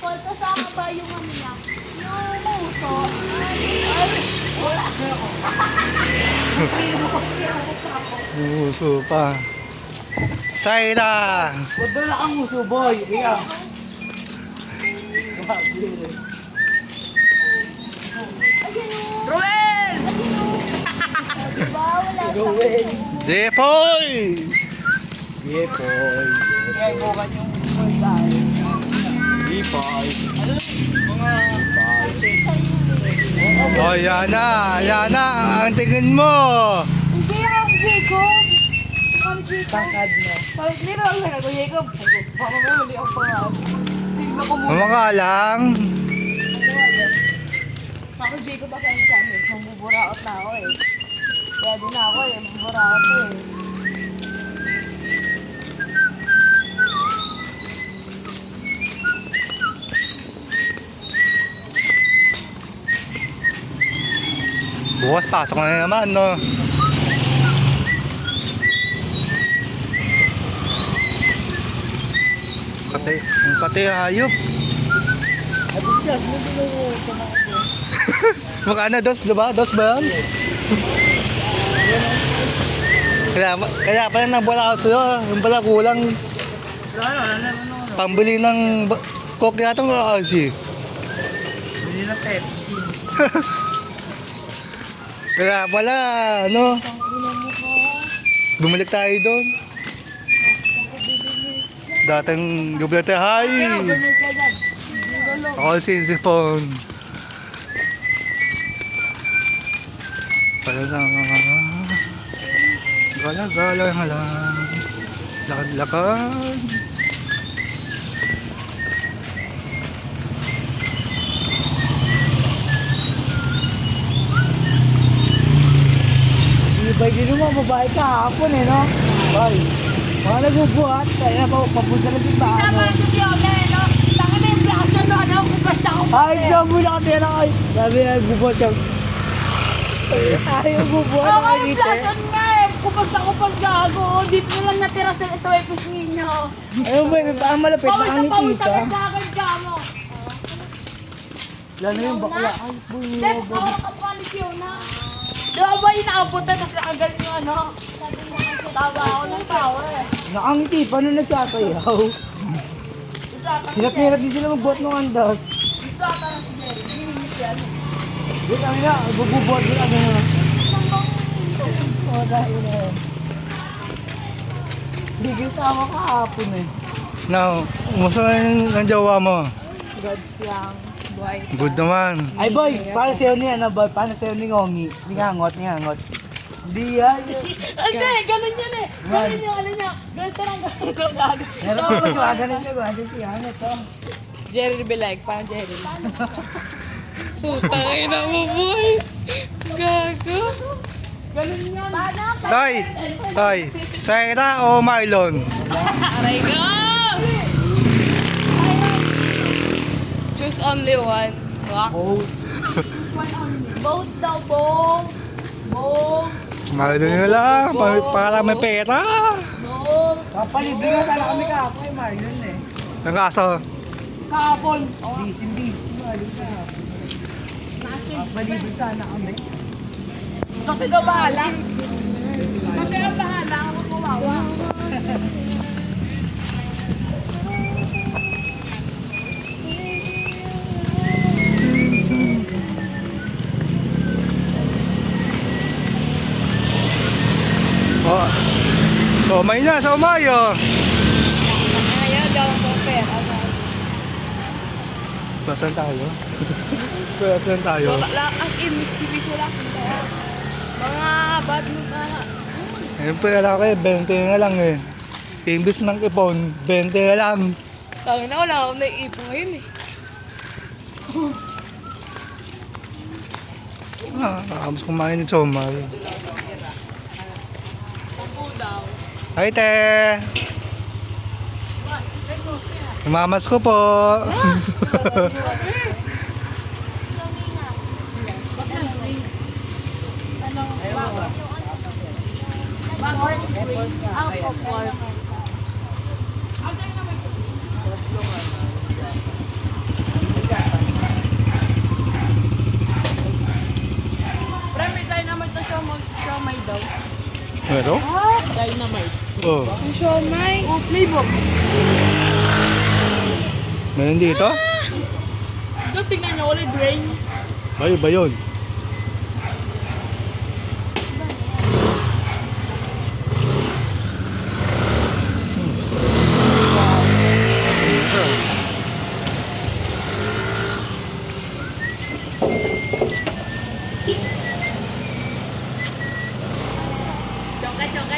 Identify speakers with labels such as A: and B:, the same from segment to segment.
A: Paul, kasama ba yung ano niya? Yung muso? Ay, wala.
B: Uso pa. Saira!
C: Huwag na ang muso, boy. Iya.
A: Ruel! Diba? Wala sa
B: Jepoy!
C: Yepoy.
A: Kaya bukan yung Paul dahil.
C: Yepoy.
B: Oh, yan na. Ang tingin mo.
A: Hindi ang Jacob. Ang Jacob.
C: Tangkad na.
A: Pag nirang na ako, Jacob. Baka may mali ang pangalan. Tingnan ko muna.
B: Mamaka lang.
A: Ako, Jacob, baka yung sa amin. Mambuburaot na ako eh. Kaya din ako eh. Mambuburaot eh.
B: Bukas pasok na naman, no? Ang kate hayop.
C: Abiskas, mo din yung tumakbo.
B: Magkano? Dos, diba? Dos ba yan? Kaya pala nabula ako sa'yo. Yung pala kulang
C: Ano?
B: pambili ng coke yata ng kasi.
C: Bili na Pepsi.
B: Kaya pala, ano? Bumalik tayo doon. Dating Dublete High. Ako si phone. Gala-gala lang. Lakad-lakad.
C: Ibay din mo, babae kahapon eh, no? Bay. Mga nagbubuhat, kaya papunta na si Bano.
A: Tama si Fiona eh, no? Taka na yung plaza no, ano? Kung basta ako
C: Ay, damo na katira ay. Sabi na nagbubuhat siya. Ayaw bubuhat
A: Oo,
C: na
A: yung
C: kanite.
A: plaza nga eh. Kung basta ako pag gago. Dito na lang natira sa ito eh, kusina.
C: Ayaw mo, ang malapit na
A: Pawis na
C: kangiti
A: pawis
C: ka.
A: ang gagawin ka mo.
C: Lalo yung bakla. Ay,
A: Dep,
C: buyo.
A: awak ka pa ni Fiona. Di ba ba inaabot na tapos nakagal yung ano? Sabi mo kasi tawa ako ng tawa eh.
C: Nakangiti, paano nagsasayaw? Sinapira din sila magbuhat ng andas.
A: Dito ata na si Jerry. Hinihinis yan.
C: Wait, ang ina, bubuhat nila gano'n. Oo, dahil na yun. Hindi kayo tama kahapon eh.
B: Now, umusta na yung jowa mo?
A: Gods lang. Boy.
B: Good naman.
C: Ay boy, para sa'yo ni ano boy, para sa'yo ni Ngongi. Ni hangot, ni hangot. Hindi yan.
A: Hindi, ganun yun eh. Ganun yung ano niya. Ganun tarang ganun gago.
C: Meron ko ba ganun siya, ganun siya. Ano to?
A: Jerry be like, parang Jerry. Putang ina mo, boy. Gago. Ganun yun.
B: Tay, Saira o Marlon?
A: Aray ko! Choose only one. Rock.
C: Oh,
A: Boat daw, bong. Bong.
B: Marlon nyo lang, para may pera.
A: Bong.
C: papalibre nga sana kami kahapon eh, Marlon eh.
B: Ang kaso,
A: Kapon.
C: Busy, Marlon ka. Papalibre sana kami.
A: Kasi ka bahala. Kasi ka bahala. Ako kawawa.
B: Somay na, somay oh.
A: Ayaw, daw ko pera.
B: Saan tayo? Saan tayo?
A: As in, mischievous wala akong kaya. Mga bad mo ka.
B: Ayun pera ko eh, 20 na lang eh. Imbis ng ipon, 20 na lang.
A: Tawag na, wala akong naiipon ngayon eh.
B: Nakakabos kumain ni Chomar.
A: Opo daw.
B: Hi, te! Mamas ko po. numero?
A: Dynamite.
B: Oh.
A: Ang siomay. Oh, flavor.
B: Meron dito?
A: Ito, tingnan nyo ulit, brain.
B: Ay, ba yun?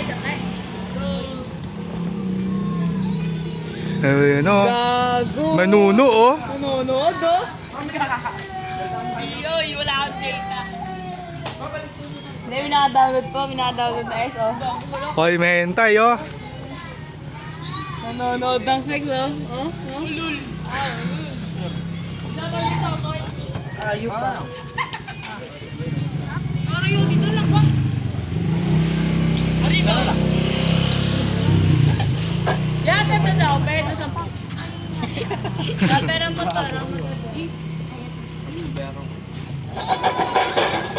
A: Chokay.
B: Ayun oh.
A: Gago.
B: Manuno oh.
A: Manonood, oh. Oy, wala akong data. Hindi, minaka-download na SO.
B: Hoy, may hentay oh.
A: Nanonood ng sex, oh. Ulul.
C: Ayun pa.
A: Arayo, dito lang ba? Arriba. Yan, tanda daw. Pero na sa pang. Pero mo tarang mo.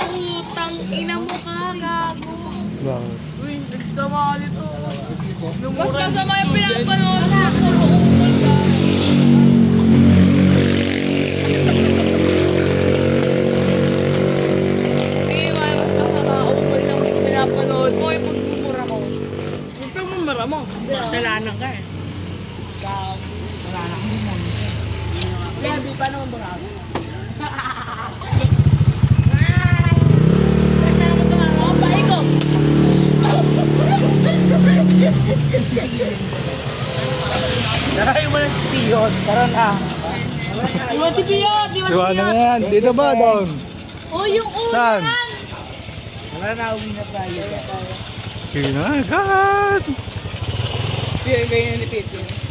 A: Putang ina mo ka, gago.
B: Wow.
A: Uy, nagsama ka dito. Mas kasama yung pinapanood na. Puro ukol ka. Sige, mas kasama ukol lang yung pinapanood mo. Yung pagmumura ko. Yung pagmumura mo. Kasalanan ka eh. Gago. Kasalanan ka mo. Kaya di pa naman bravo.
C: Tarahin mo na si Pion. Tara na.
A: Iwan si Piyot!
B: Iwanan na yan. Dito ba doon?
A: Oh, yung ulan!
B: Saan?
C: Tara na, uwi na tayo.
B: Kinagat.
A: Yung ganyan ni Piyot.